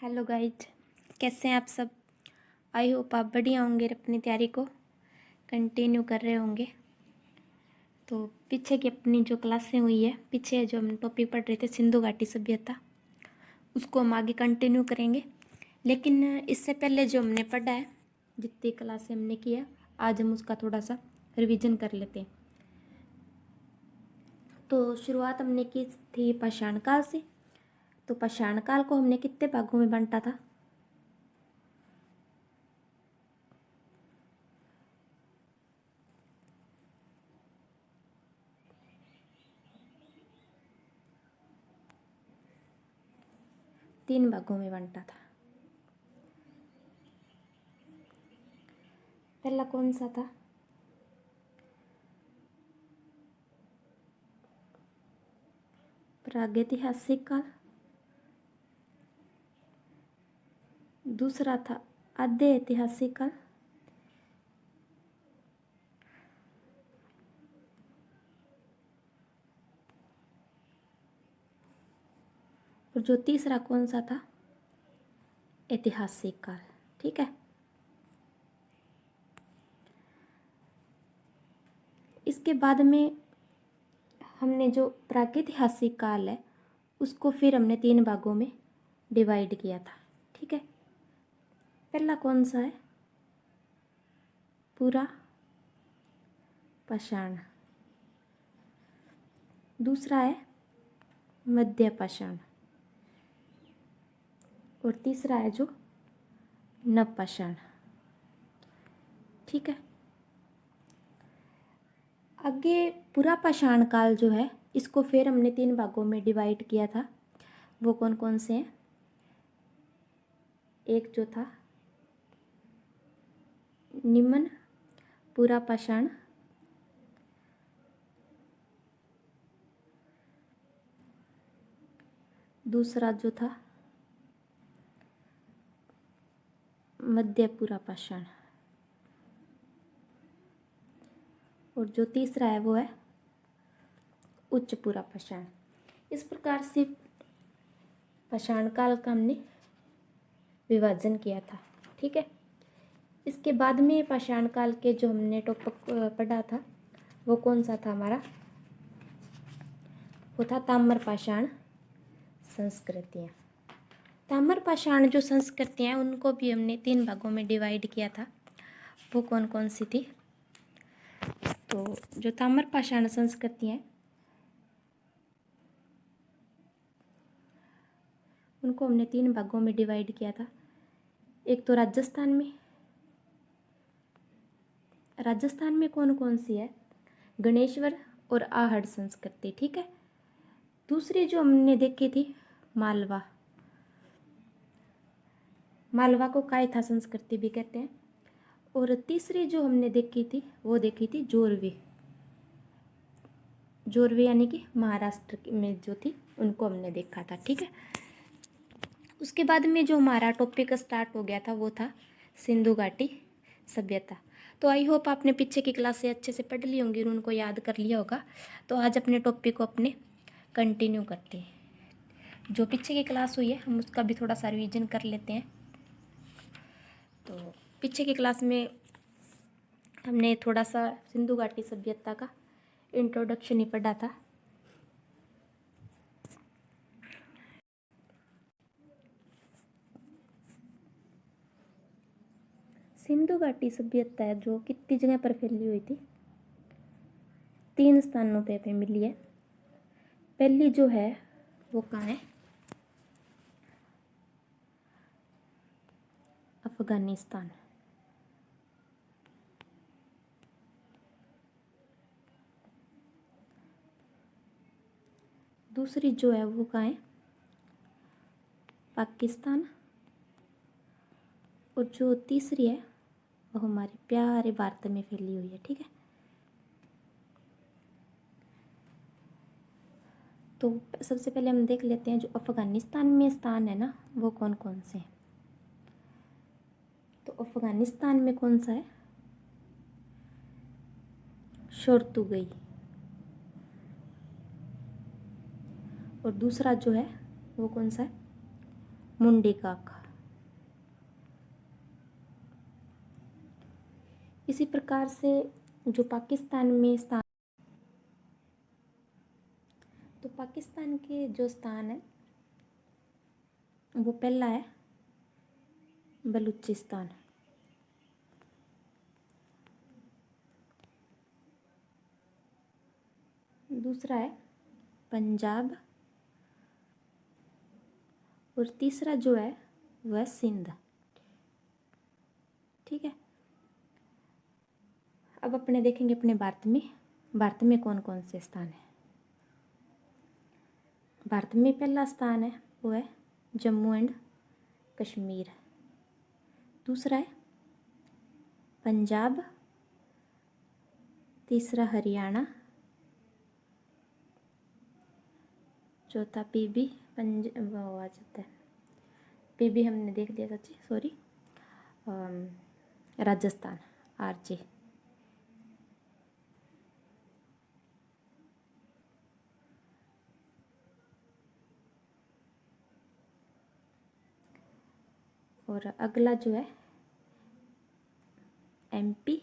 Hello guys, कैसे हैं आप सब। आई होप आप बढ़िया होंगे, अपनी तैयारी को कंटिन्यू कर रहे होंगे। तो पीछे की अपनी जो क्लासें हुई है, पीछे जो हम टॉपिक पढ़ रहे थे सिंधु घाटी सभ्यता, उसको हम आगे कंटिन्यू करेंगे। लेकिन इससे पहले जो हमने पढ़ा है, जितनी क्लासें हमने की है, आज हम उसका थोड़ा सा रिवीजन कर लेते हैं। तो शुरुआत हमने की थी पाषाण काल से। तो पाषाण काल को हमने कितने भागों में बांटा था? तीन भागों में बांटा था। पहला कौन सा था? प्रागैतिहासिक काल। दूसरा था आद्य ऐतिहासिक काल। और जो तीसरा कौन सा था? ऐतिहासिक काल। ठीक है। इसके बाद में हमने जो प्रागैतिहासिक काल है उसको फिर हमने तीन भागों में डिवाइड किया था। ठीक है। पहला कौन सा है? पूरा पाषाण। दूसरा है मध्य पाषाण। और तीसरा है जो नव पाषाण। ठीक है। आगे पूरा पाषाण काल जो है, इसको फिर हमने तीन भागों में डिवाइड किया था। वो कौन कौन से हैं? एक जो था निम्न पूरा पाषाण। दूसरा जो था मध्य पूरा पाषाण। और जो तीसरा है वो है उच्च पूरा पाषाण। इस प्रकार से पाषाण काल का हमने विभाजन किया था। ठीक है। इसके बाद में पाषाण काल के जो हमने टॉपिक पढ़ा था वो कौन सा था हमारा? वो था ताम्र पाषाण संस्कृतियाँ। ताम्र पाषाण जो संस्कृतियाँ हैं उनको भी हमने तीन भागों में डिवाइड किया था। वो कौन कौन सी थी? तो जो ताम्र पाषाण संस्कृतियाँ हैं उनको हमने तीन भागों में डिवाइड किया था। एक तो राजस्थान में कौन कौन सी है? गणेश्वर और आहड़ संस्कृति। ठीक है। दूसरी जो हमने देखी थी मालवा को कायथा संस्कृति भी कहते हैं। और तीसरी जो हमने देखी थी वो देखी थी जोरवे यानी कि महाराष्ट्र में जो थी उनको हमने देखा था। ठीक है। उसके बाद में जो हमारा टॉपिक स्टार्ट हो गया था वो था सिंधु घाटी सभ्यता। तो आई होप आपने पीछे की क्लास से अच्छे से पढ़ ली होंगी और उनको याद कर लिया होगा। तो आज अपने टॉपिक को अपने कंटिन्यू करते हैं। जो पीछे की क्लास हुई है हम उसका भी थोड़ा सा रिवीजन कर लेते हैं। तो पीछे की क्लास में हमने थोड़ा सा सिंधु घाटी सभ्यता का इंट्रोडक्शन ही पढ़ा था। सिंधु घाटी सभ्यता है जो कितनी जगह पर फैली हुई थी? तीन स्थानों पे मिली है। पहली जो है वो कहाँ है? अफगानिस्तान। दूसरी जो है वो कहाँ है? पाकिस्तान। और जो तीसरी है वो हमारे प्यारे भारत में फैली हुई है। ठीक है। तो सबसे पहले हम देख लेते हैं जो अफगानिस्तान में स्थान है ना वो कौन कौन से हैं। तो अफगानिस्तान में कौन सा है? शोरतुगई। और दूसरा जो है वो कौन सा है? मुंडीकाक। इसी प्रकार से जो पाकिस्तान में स्थान, तो पाकिस्तान के जो स्थान है वो पहला है बलूचिस्तान, दूसरा है पंजाब, और तीसरा जो है वह सिंध। ठीक है, अब अपने देखेंगे अपने भारत में कौन कौन से स्थान है। भारत में पहला स्थान है वो है जम्मू एंड कश्मीर, दूसरा है पंजाब, तीसरा हरियाणा, चौथा पीबी, वो आ जाता है पीबी, हमने देख लिया सच्ची सॉरी, राजस्थान आरजे। और अगला जो है एमपी,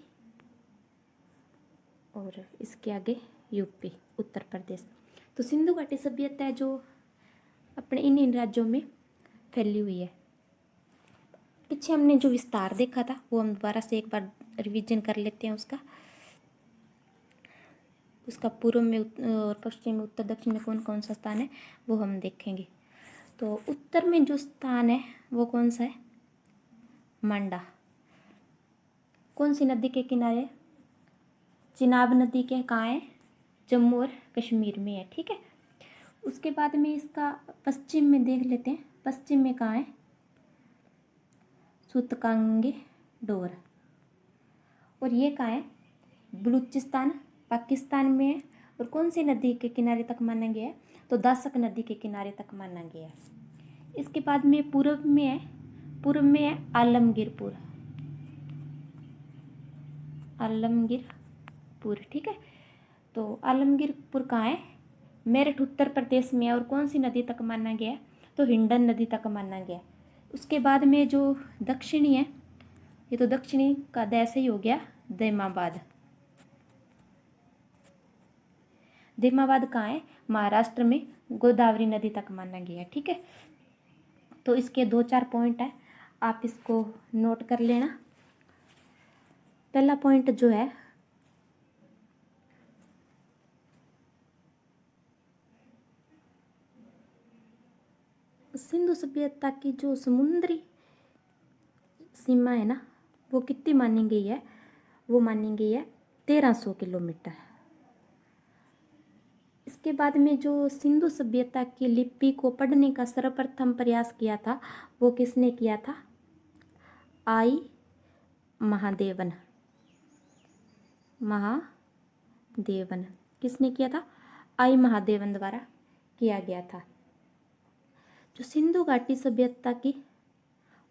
और इसके आगे यूपी उत्तर प्रदेश। तो सिंधु घाटी सभ्यता है जो अपने इन राज्यों में फैली हुई है। पीछे हमने जो विस्तार देखा था वो हम दोबारा से एक बार रिवीजन कर लेते हैं उसका पूर्व में और पश्चिम में, उत्तर दक्षिण में कौन कौन सा स्थान है वो हम देखेंगे। तो उत्तर में जो स्थान है वो कौन सा है, मांडा। कौन सी नदी के किनारे, चिनाब नदी के कहाँ है, जम्मू और कश्मीर में है। ठीक है, उसके बाद में इसका पश्चिम में देख लेते हैं, पश्चिम में कहाँ है, सूतकांगे डोर। और ये कहाँ है, बलूचिस्तान पाकिस्तान में है। और कौन सी नदी के किनारे तक माना गया है, तो दासक नदी के किनारे तक माना गया है। इसके बाद में पूर्व में है आलमगीरपुर, ठीक है। तो आलमगीरपुर कहाँ है, मेरठ उत्तर प्रदेश में है। और कौन सी नदी तक माना गया है, तो हिंडन नदी तक माना गया। उसके बाद में जो दक्षिणी है, ये तो दक्षिणी का देश ही हो गया दैमाबाद। दैमाबाद कहाँ है, महाराष्ट्र में, गोदावरी नदी तक माना गया। ठीक है, तो इसके 2-4 पॉइंट है, आप इसको नोट कर लेना। पहला पॉइंट जो है, सिंधु सभ्यता की जो समुद्री सीमा है ना, वो कितनी मानी गई है, वो मानी गई है 1300 किलोमीटर। इसके बाद में जो सिंधु सभ्यता की लिपि को पढ़ने का सर्वप्रथम प्रयास किया था वो किसने किया था, आई महादेवन। किसने किया था, आई महादेवन द्वारा किया गया था। जो सिंधु घाटी सभ्यता की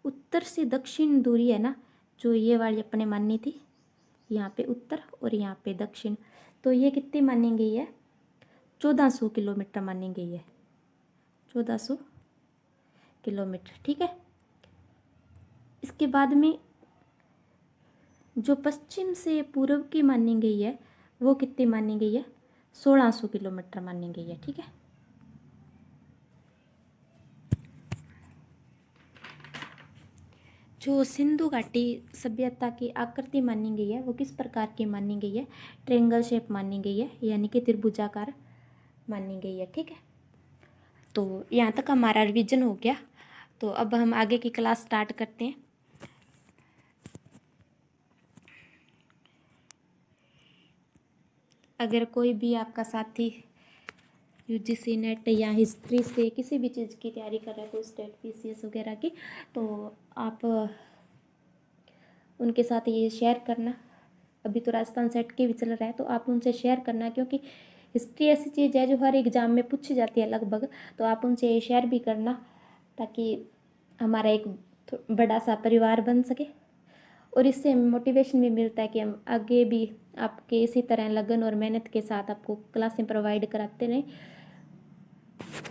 उत्तर से दक्षिण दूरी है ना, जो ये वाली अपने मानी थी, यहाँ पे उत्तर और यहाँ पे दक्षिण, तो ये कितनी मानी गई है, 1400 किलोमीटर मानी गई है, 1400 किलोमीटर। ठीक है, इसके बाद में जो पश्चिम से पूर्व की मानी गई है वो कितनी मानी गई है, 1600 किलोमीटर मानी गई है। ठीक है, जो सिंधु घाटी सभ्यता की आकृति मानी गई है वो किस प्रकार की मानी गई है, ट्रायंगल शेप मानी गई है, यानी कि त्रिभुजाकार मानी गई है। ठीक है, तो यहाँ तक हमारा रिवीजन हो गया। तो अब हम आगे की क्लास स्टार्ट करते हैं। अगर कोई भी आपका साथी यूजीसी नेट या हिस्ट्री से किसी भी चीज़ की तैयारी कर रहा है, कोई स्टेट पीसीएस वगैरह की, तो आप उनके साथ ये शेयर करना। अभी तो राजस्थान सेट के भी चल रहा है, तो आप उनसे शेयर करना, क्योंकि हिस्ट्री ऐसी चीज़ है जो हर एग्ज़ाम में पूछी जाती है लगभग, तो आप उनसे शेयर भी करना ताकि हमारा एक बड़ा सा परिवार बन सके। और इससे हमें मोटिवेशन भी मिलता है कि हम आगे भी आपके इसी तरह लगन और मेहनत के साथ आपको क्लासें प्रोवाइड कराते रहें।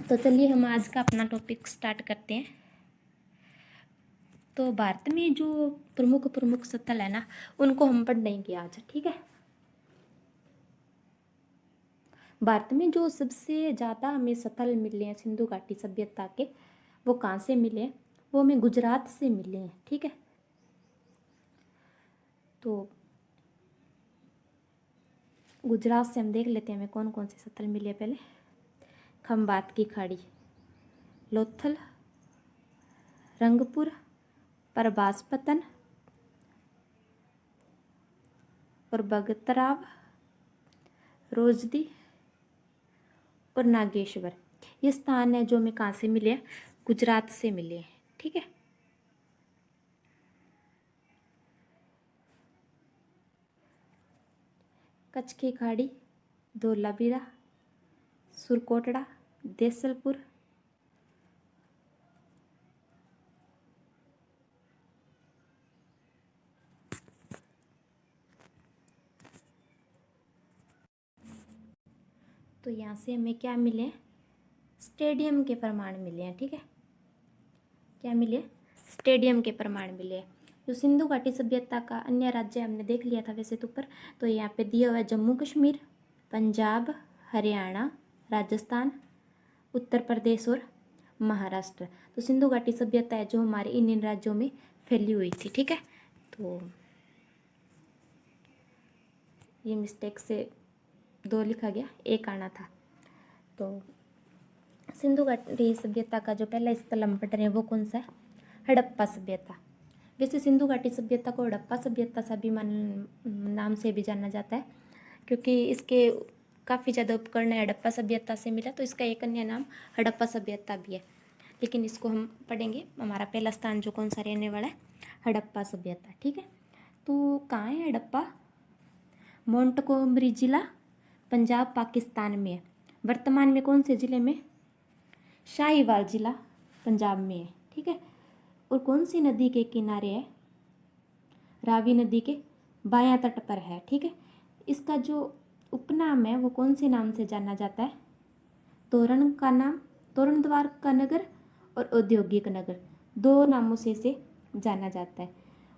तो चलिए हम आज का अपना टॉपिक स्टार्ट करते हैं। तो भारत में जो प्रमुख प्रमुख स्थल है ना, उनको हम पढ़ लेंगे आज, ठीक है। भारत में जो सबसे ज़्यादा हमें स्थल मिले हैं सिंधु घाटी सभ्यता के, वो कहाँ से मिले हैं? वो हमें गुजरात से मिले हैं, ठीक है। तो गुजरात से हम देख लेते हैं हमें कौन कौन से स्थल मिले पहले। खंबात की खाड़ी, लोथल, रंगपुर, प्रभास पतन और बगतराव, रोजदी और नागेश्वर। ये स्थान है जो हमें कहाँ से मिले हैं? गुजरात से मिले हैं, ठीक है। कच्छ की खाड़ी, धोलावीरा, सुरकोटड़ा, देसलपुर, तो यहाँ से हमें क्या मिले हैं? स्टेडियम के प्रमाण मिले हैं, ठीक है। क्या मिले? स्टेडियम के प्रमाण मिले हैं। जो सिंधु घाटी सभ्यता का अन्य राज्य हमने देख लिया था वैसे तो ऊपर, तो यहाँ पे दिया हुआ है जम्मू कश्मीर, पंजाब, हरियाणा, राजस्थान, उत्तर प्रदेश और महाराष्ट्र। तो सिंधु घाटी सभ्यता है जो हमारे इन राज्यों में फैली हुई थी, ठीक है। तो ये मिस्टेक से 2 लिखा गया, 1 आना था। तो सिंधु घाटी सभ्यता का जो पहला स्थल हम पढ़ रहे हैं वो कौन सा है? हड़प्पा सभ्यता। वैसे सिंधु घाटी सभ्यता को हड़प्पा सभ्यता सा भी नाम से भी जाना जाता है, क्योंकि इसके काफ़ी ज़्यादा उपकरण हड़प्पा सभ्यता से मिला, तो इसका एक अन्य नाम हड़प्पा सभ्यता भी है। लेकिन इसको हम पढ़ेंगे, हमारा पहला स्थान जो कौन सा रहने वाला है? हड़प्पा सभ्यता, ठीक है। तो कहाँ है हड़प्पा? मोंटगोमरी जिला, पंजाब, पाकिस्तान में है। वर्तमान में कौन से ज़िले में? शाहीवाल जिला, पंजाब में है, ठीक है। और कौन सी नदी के किनारे है? रावी नदी के बायां तट पर है, ठीक है। इसका जो उपनाम है वो कौन से नाम से जाना जाता है? तोरण का नाम, तोरण द्वार का नगर और औद्योगिक नगर, 2 नामों से इसे जाना जाता है।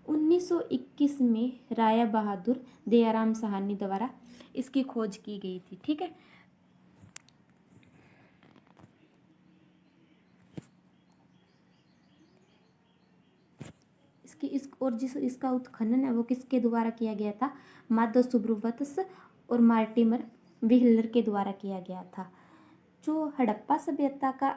1921 में राया बहादुर दयाराम साहनी द्वारा इसकी खोज की गई थी, ठीक है। इसका उत्खनन है वो किसके द्वारा किया गया था? माधव सुब्रवत्स और मार्टिमर व्हीलर के द्वारा किया गया था। जो हड़प्पा सभ्यता का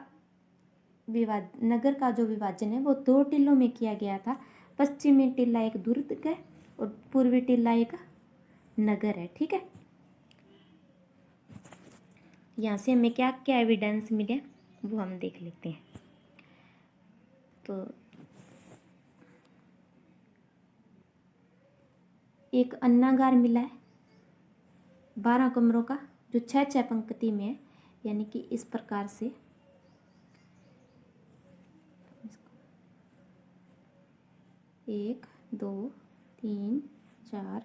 नगर का जो विभाजन है वो 2 टिल्लों में किया गया था। पश्चिमी टिल्ला एक दुर्ग है और पूर्वी टिल्ला एक नगर है, ठीक है। यहाँ से हमें क्या क्या एविडेंस मिले वो हम देख लेते हैं। तो एक अन्नागार मिला है 12 कमरों का, जो 6-6 पंक्ति में है, यानी कि इस प्रकार से 1 2 3 4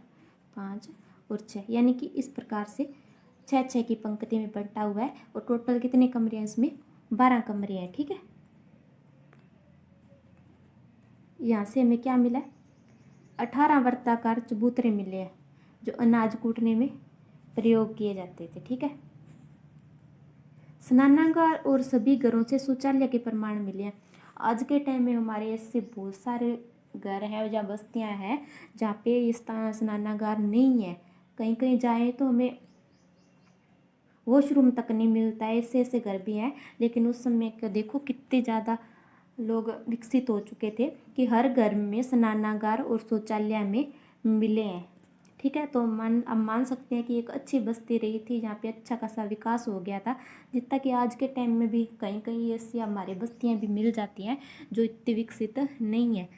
5 और 6, यानी कि इस प्रकार से 6-6 की पंक्ति में बंटा हुआ है। और टोटल कितने कमरे हैं इसमें? 12 कमरे हैं, ठीक है। यहाँ से हमें क्या मिला है? 18 वर्ताकार चबूतरे मिले हैं जो अनाज कूटने में प्रयोग किए जाते थे, ठीक है। स्नानागार और सभी घरों से शौचालय के प्रमाण मिले हैं। आज के टाइम में हमारे ऐसे बहुत सारे घर हैं या बस्तियां हैं जहाँ पे ये स्नानागार नहीं है। कहीं कहीं जाए तो हमें वॉशरूम तक नहीं मिलता है, ऐसे ऐसे घर भी हैं। लेकिन उस समय का देखो कितने ज़्यादा लोग विकसित हो चुके थे कि हर घर में स्नानागार और शौचालय में मिले हैं, ठीक है। तो अब मान सकते हैं कि एक अच्छी बस्ती रही थी जहाँ पे अच्छा खासा विकास हो गया था, जितना कि आज के टाइम में भी कहीं कहीं ऐसी हमारे बस्तियाँ भी मिल जाती हैं जो इतनी विकसित नहीं है।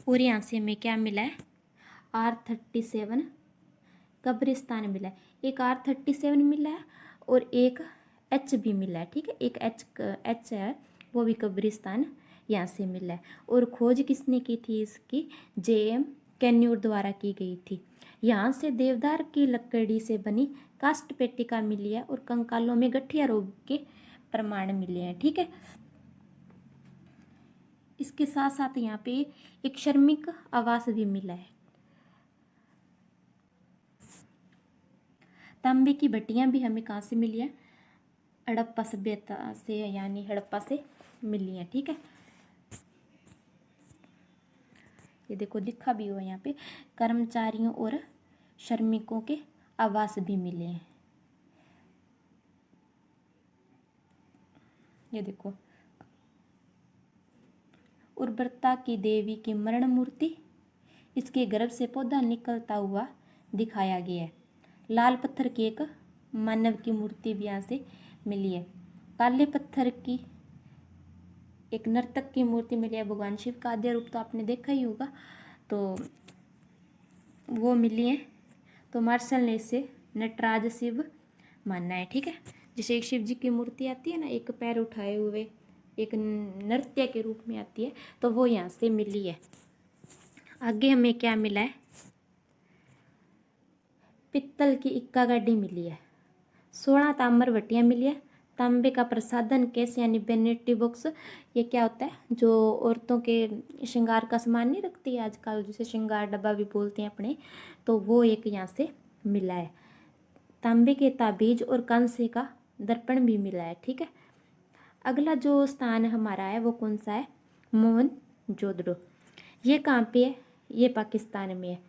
और यहाँ से हमें क्या मिला है? R37 कब्रिस्तान मिला है। एक R37 मिला है और एक H भी मिला है, ठीक है। एक H है वो भी कब्रिस्तान यहाँ से मिला है। और खोज किसने की थी इसकी? JM कैन्यूर द्वारा की गई थी। यहाँ से देवदार की लकड़ी से बनी काष्ठ पेटिका मिली है और कंकालों में गठिया रोग के प्रमाण मिले हैं, ठीक है। इसके साथ साथ यहाँ पे एक श्रमिक आवास भी मिला है। तांबे की भट्टियां भी हमें कहाँ से मिली है? हड़प्पा सभ्यता से, यानी हड़प्पा से मिली है। ठीक है, ये देखो लिखा भी हुआ यहाँ पे, कर्मचारियों और श्रमिकों के आवास भी मिले हैं। ये देखो, उर्वरता की देवी की मरण मूर्ति, इसके गर्भ से पौधा निकलता हुआ दिखाया गया है। लाल पत्थर की एक मानव की मूर्ति भी यहाँ से मिली है। काले पत्थर की एक नर्तक की मूर्ति मिली है। भगवान शिव का आद्य रूप तो आपने देखा ही होगा, तो वो मिली है। तो मार्शल ने इसे नटराज शिव मानना है। ठीक है, जैसे एक शिव जी की मूर्ति आती है ना, एक पैर उठाए हुए, एक नृत्य के रूप में आती है, तो वो यहाँ से मिली है। आगे हमें क्या मिला है? पित्तल की इक्का गाड़ी मिली है। 16 ताम्र भट्टियाँ मिली है। तांबे का प्रसाधन केस यानी वेनिटी बॉक्स, ये क्या होता है? जो औरतों के श्रृंगार का सामान नहीं रखती है आजकल, जिसे श्रृंगार डब्बा भी बोलते हैं अपने, तो वो एक यहाँ से मिला है। तांबे के ताबीज और कांसे का दर्पण भी मिला है। ठीक है, अगला जो स्थान हमारा है वो कौन सा है? मोहनजोदड़ो। ये कहाँ पे है? ये पाकिस्तान में है।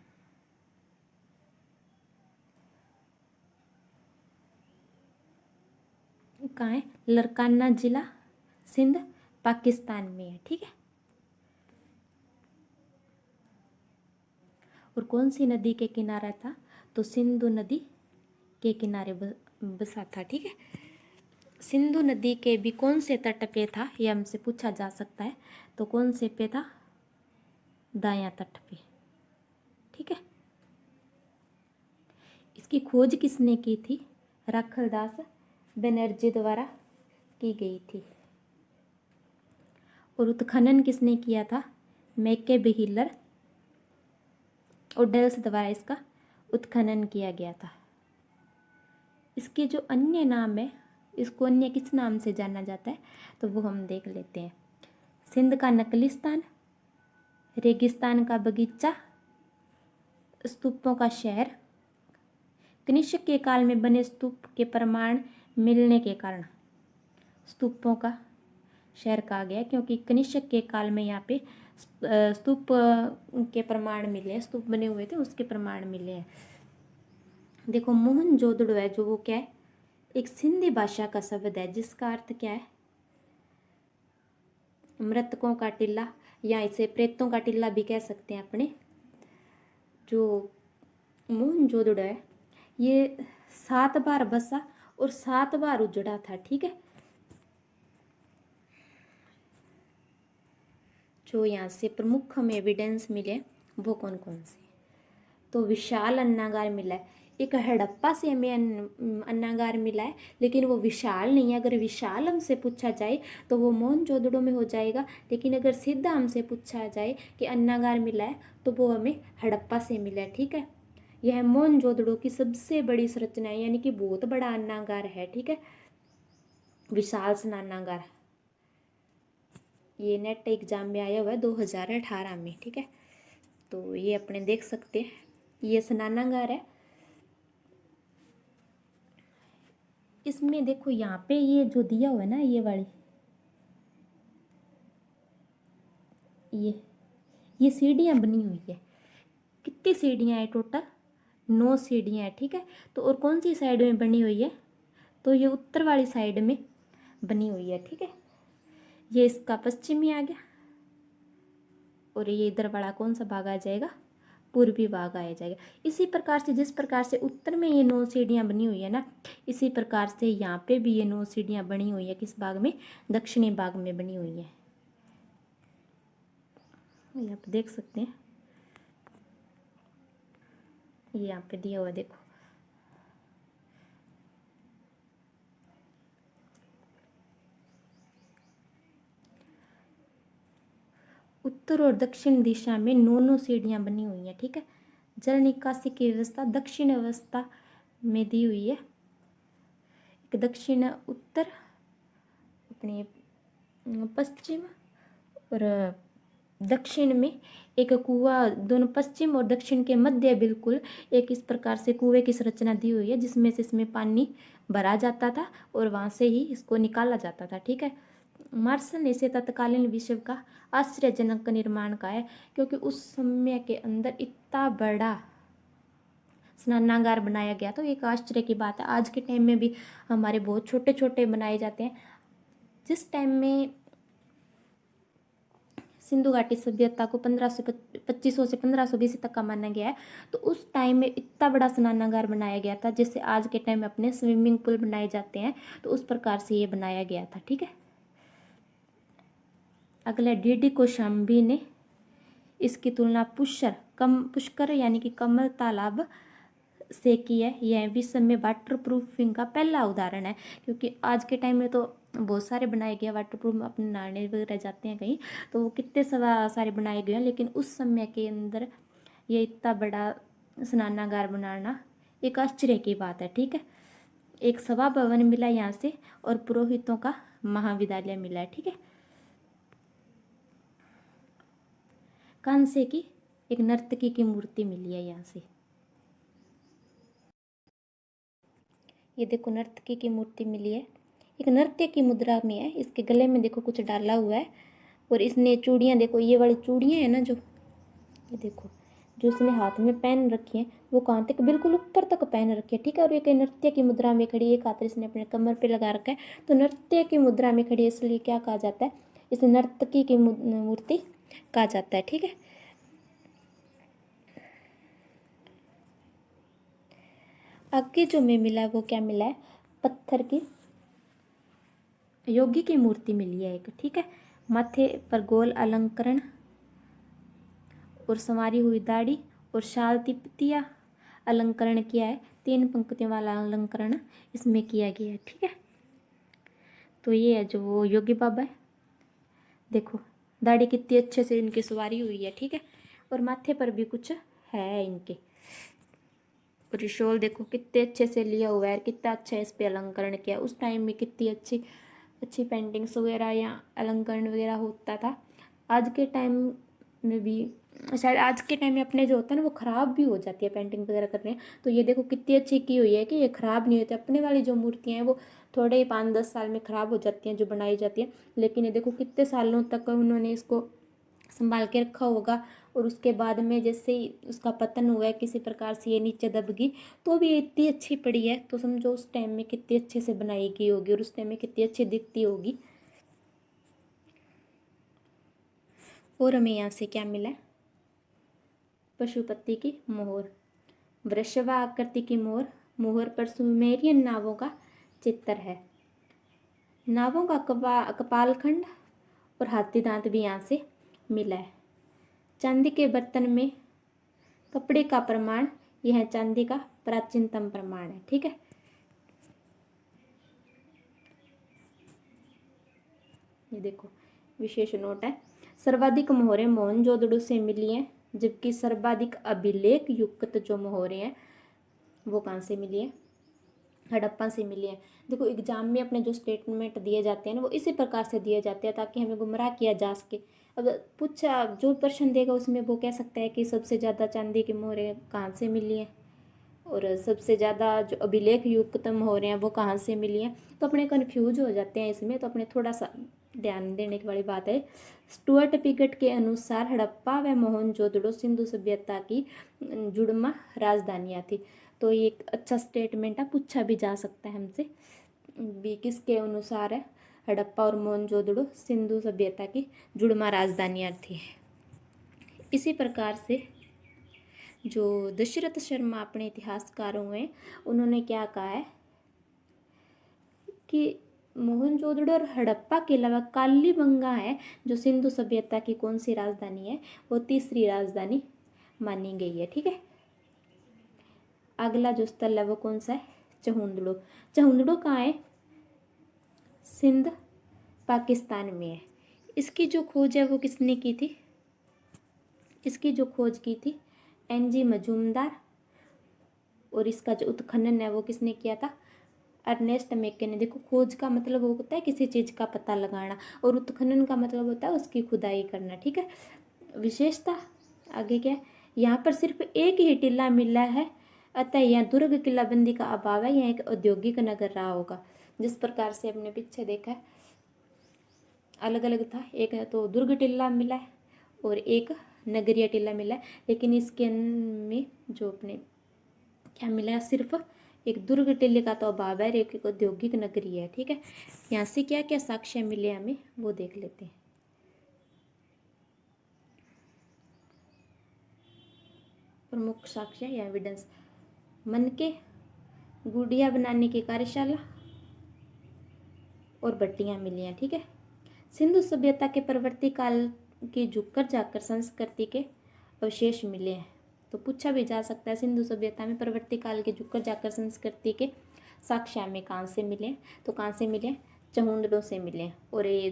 कहाँ है? लरकाना जिला, सिंध, पाकिस्तान में है। ठीक है, और कौन सी नदी के किनारा था? तो सिंधु नदी के किनारे बसा था। ठीक है, सिंधु नदी के भी कौन से तट पे था, ये हमसे पूछा जा सकता है। तो कौन से पे था? दायां तट पे। ठीक है, इसकी खोज किसने की थी? राखलदास बनर्जी द्वारा की गई थी। और उत्खनन किसने किया था? मैके बेहिलर और डेल्स द्वारा इसका उत्खनन किया गया था। इसके जो अन्य नाम है, इसको अन्य किस नाम से जाना जाता है? तो वो हम देख लेते हैं। सिंध का नकलिस्तान, रेगिस्तान का बगीचा, स्तूपों का शहर। कनिष्क के काल में बने स्तूप के प्रमाण मिलने के कारण स्तूपों का शहर कहा गया, क्योंकि कनिष्क के काल में यहाँ पे स्तूप के प्रमाण मिले हैं, स्तूप बने हुए थे उसके प्रमाण मिले हैं। देखो, मोहनजोदड़ो है जो, वो क्या है? एक सिंधी भाषा का शब्द है जिसका अर्थ क्या है? मृतकों का टीला, या इसे प्रेतों का टीला भी कह सकते हैं अपने। जो मोहनजोदड़ो है ये 7 बार बसा और 7 बार उजड़ा था। ठीक है, जो यहाँ से प्रमुख हमें एविडेंस मिले वो कौन कौन से? तो विशाल अन्नागार मिला है। एक हड़प्पा से हमें अन्नागार मिला है, लेकिन वो विशाल नहीं है। अगर विशाल हमसे पूछा जाए तो वो मोहनजोदड़ो में हो जाएगा, लेकिन अगर सीधा हमसे पूछा जाए कि अन्नागार मिला है तो वो हमें हड़प्पा से मिला है। ठीक है, यह मोहनजोदड़ो की सबसे बड़ी संरचना है, यानी कि बहुत बड़ा अन्नागार है। ठीक है, विशाल स्नानागार। ये नेट एग्जाम में आया हुआ है 2018 में। ठीक है, तो ये अपने देख सकते हैं, ये स्नानागार है। इसमें देखो यहाँ पे ये जो दिया हुआ है ना, ये वाली, ये सीढ़ियाँ बनी हुई है। कितनी सीढ़ियाँ हैं टोटल? 9 सीढ़ियाँ हैं। ठीक है, तो और कौन सी साइड में बनी हुई है? तो ये उत्तर वाली साइड में बनी हुई है। ठीक है, ये इसका पश्चिमी आ गया, और ये इधर वाला कौन सा भाग आ जाएगा? पूर्वी भाग आ जाएगा। इसी प्रकार से, जिस प्रकार से उत्तर में ये 9 सीढ़ियाँ बनी हुई है ना, इसी प्रकार से यहाँ पे भी ये 9 सीढ़ियाँ बनी हुई है। किस भाग में? दक्षिणी भाग में बनी हुई है। यहाँ पे देख सकते हैं, ये यहाँ पे दिया हुआ है, देखो। उत्तर और दक्षिण दिशा में 9 सीढ़ियाँ बनी हुई हैं। ठीक है, जल निकासी की व्यवस्था दक्षिण अवस्था में दी हुई है। एक दक्षिण, उत्तर, अपने पश्चिम और दक्षिण में एक कुआं, दोनों पश्चिम और दक्षिण के मध्य बिल्कुल एक इस प्रकार से कुएं की संरचना दी हुई है, जिसमें से इसमें पानी भरा जाता था और वहाँ से ही इसको निकाला जाता था। ठीक है। मार्शल ने इसे तत्कालीन विश्व का आश्चर्यजनक निर्माण का है, क्योंकि उस समय के अंदर इतना बड़ा स्नानागार बनाया गया। तो एक आश्चर्य की बात है। आज के टाइम में भी हमारे बहुत छोटे छोटे बनाए जाते हैं। जिस टाइम में सिंधु घाटी सभ्यता को 2500 से 1500 BC तक का माना गया है, तो उस टाइम में इतना बड़ा स्नानागार बनाया गया था, जैसे आज के टाइम में अपने स्विमिंग पूल बनाए जाते हैं, तो उस प्रकार से ये बनाया गया था। ठीक है। अगला डीडी कौशाम्बी ने इसकी तुलना पुष्कर यानी कि कमल तालाब से की है। यह विश्व में वाटर प्रूफिंग का पहला उदाहरण है, क्योंकि आज के टाइम में तो बहुत सारे बनाए गए वाटर प्रूफ, अपने नहाने वगैरह जाते हैं कहीं तो वो कितने सारे बनाए गए हैं, लेकिन उस समय के अंदर ये इतना बड़ा स्नानागार बनाना एक आश्चर्य की बात है। ठीक है। एक सभा भवन मिला यहाँ से और पुरोहितों का महाविद्यालय मिला है। ठीक है। कांसे की एक नर्तकी की मूर्ति मिली है यहाँ से। ये देखो नर्तकी की मूर्ति मिली है, एक नृत्य की मुद्रा में है। इसके गले में देखो कुछ डाला हुआ है और इसने चूड़ियाँ, देखो ये वाली चूड़ियाँ है ना, जो ये देखो जो इसने हाथ में पहन रखी है वो कहाँ तक, बिल्कुल ऊपर तक पहन रखी है। ठीक है। और ये नृत्य की मुद्रा में खड़ी है, एक हाथ इसने अपने कमर पे लगा रखा है, तो नृत्य की मुद्रा में खड़ी है, इसलिए क्या कहा जाता है, इसे नर्तकी की मूर्ति कहा जाता है। ठीक है। आगे जो में मिला है वो क्या मिला है, पत्थर की योगी की मूर्ति मिली है एक। ठीक है। माथे पर गोल अलंकरण और संवारी हुई दाढ़ी और शाल तिपतिया अलंकरण किया है। 3 पंक्तियों वाला अलंकरण इसमें किया गया है। ठीक है। तो ये है जो वो योगी बाबा है, देखो दाढ़ी कितनी अच्छे से इनकी सवारी हुई है। ठीक है। और माथे पर भी कुछ है इनके, और शॉल देखो कितने अच्छे से लिया हुआ है, कितना अच्छा इस पे अलंकरण किया। उस टाइम में कितनी अच्छी अच्छी पेंटिंग्स वगैरह या अलंकरण वगैरह होता था। आज के टाइम में भी शायद, आज के टाइम में अपने जो होता है ना वो ख़राब भी हो जाती है पेंटिंग वगैरह करने हैं, तो ये देखो कितनी अच्छी की हुई है कि ये ख़राब नहीं होती। अपने वाली जो मूर्तियाँ हैं वो थोड़े 5-10 साल में ख़राब हो जाती हैं जो बनाई जाती हैं, लेकिन ये देखो कितने सालों तक उन्होंने इसको संभाल के रखा होगा। और उसके बाद में जैसे ही उसका पतन हुआ है किसी प्रकार से ये नीचे दब गई, तो भी ये इतनी अच्छी पड़ी है, तो समझो उस टाइम में कितनी अच्छे से बनाई गई होगी और उस टाइम में कितनी अच्छी दिखती होगी। और हमें यहाँ से क्या मिला है, पशुपति की मोहर, वृषभा आकृति की मोहर, मोहर पर सुमेरियन नावों का चित्र है। नावों का कपालखंड और हाथी दांत भी यहाँ से मिला है। चांदी के बर्तन में कपड़े का प्रमाण, यह चांदी का प्राचीनतम प्रमाण है। ठीक है। ये देखो विशेष नोट है, सर्वाधिक मोहरें मोहनजोदड़ो से मिली हैं, जबकि सर्वाधिक अभिलेख युक्त जो मोहरें हैं वो कहाँ से मिली है, हड़प्पा से मिली है। देखो एग्जाम में अपने जो स्टेटमेंट दिए जाते हैं ना वो इसी प्रकार से दिए जाते हैं ताकि हमें गुमराह किया जा सके। अब पूछा जो प्रश्न देगा उसमें वो कह सकता है कि सबसे ज़्यादा चांदी की मोहरें कहाँ से मिली हैं और सबसे ज़्यादा जो अभिलेख युक्त मोहरें हैं वो कहाँ से मिली हैं, तो अपने कन्फ्यूज हो जाते हैं इसमें, तो अपने थोड़ा सा ध्यान देने की वाली बात है। स्टुअर्ट पिगट के अनुसार हड़प्पा व मोहनजोदड़ो सिंधु सभ्यता की जुड़मा राजधानियाँ थी। तो ये एक अच्छा स्टेटमेंट है, पूछा भी जा सकता है हमसे भी, किसके अनुसार है हड़प्पा और मोहनजोदड़ो सिंधु सभ्यता की जुड़मा राजधानियाँ थी। इसी प्रकार से जो दशरथ शर्मा अपने इतिहासकारों में उन्होंने क्या कहा है कि मोहनजोदड़ो और हड़प्पा के अलावा कालीबंगा है जो सिंधु सभ्यता की कौन सी राजधानी है, वो तीसरी राजधानी मानी गई है। ठीक है। अगला जो स्थल है वो कौन सा है, चहुंदड़ो। चहुंदड़ो कहाँ है, सिंध पाकिस्तान में है। इसकी जो खोज है वो किसने की थी, इसकी जो खोज की थी NG मजूमदार, और इसका जो उत्खनन है वो किसने किया था, अर्नेस्ट मैके ने, देखो खोज का मतलब वो होता है किसी चीज़ का पता लगाना, और उत्खनन का मतलब होता है उसकी खुदाई करना, ठीक है। विशेषता आगे क्या है, यहाँ पर सिर्फ एक ही टीला मिला है, अतः यहाँ दुर्ग किलाबंदी का अभाव है, यह एक औद्योगिक नगर रहा होगा। जिस प्रकार से हमने पीछे देखा है अलग अलग था, एक तो दुर्ग टीला मिला है और एक नगरीय टीला मिला है, लेकिन इसके में जो अपने क्या मिला है, सिर्फ एक दुर्ग टीले का तो अभाव है, एक औद्योगिक नगरी है, ठीक है। यहाँ से क्या क्या साक्ष्य मिले हमें वो देख लेते हैं। प्रमुख साक्ष्य या एविडेंस, मन के गुड़िया बनाने की कार्यशाला और भट्टियाँ मिली हैं, ठीक है। सिंधु सभ्यता के परवर्ती काल की झुककर जाकर संस्कृति के अवशेष मिले हैं, तो पूछा भी जा सकता है सिंधु सभ्यता में परवर्ती काल के झुककर जाकर संस्कृति के साक्ष्य हमें कहाँ से मिले, तो कहाँ से मिले, चहुंडलों से मिले। और ये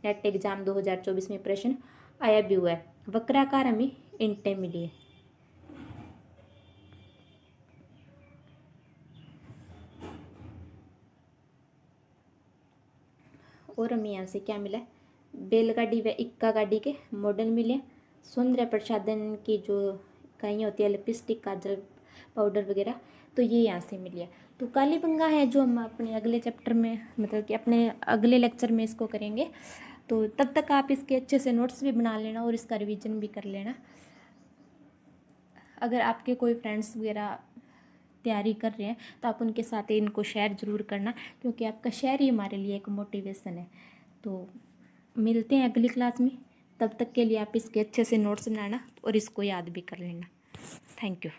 नेट एग्जाम 2024 में प्रश्न आया भी हुआ है। वक्राकार हमें ईंटें मिली है। और हमें यहाँ से क्या मिला है, बैलगाड़ी व इक्का गाड़ी के मॉडल मिले, सौंदर्य प्रसाधन की जो इकाइयाँ होती है, लिपस्टिक, काजल, पाउडर वगैरह, तो ये यहाँ से मिली है। तो कालीबंगा है जो हम अपने अगले चैप्टर में, मतलब कि अपने अगले लेक्चर में इसको करेंगे। तो तब तक आप इसके अच्छे से नोट्स भी बना लेना और इसका रिवीजन भी कर लेना। अगर आपके कोई फ्रेंड्स वगैरह तैयारी कर रहे हैं तो आप उनके साथ इनको शेयर ज़रूर करना, क्योंकि आपका शेयर ही हमारे लिए एक मोटिवेशन है। तो मिलते हैं अगली क्लास में, तब तक के लिए आप इसके अच्छे से नोट्स बनाना और इसको याद भी कर लेना। Thank you.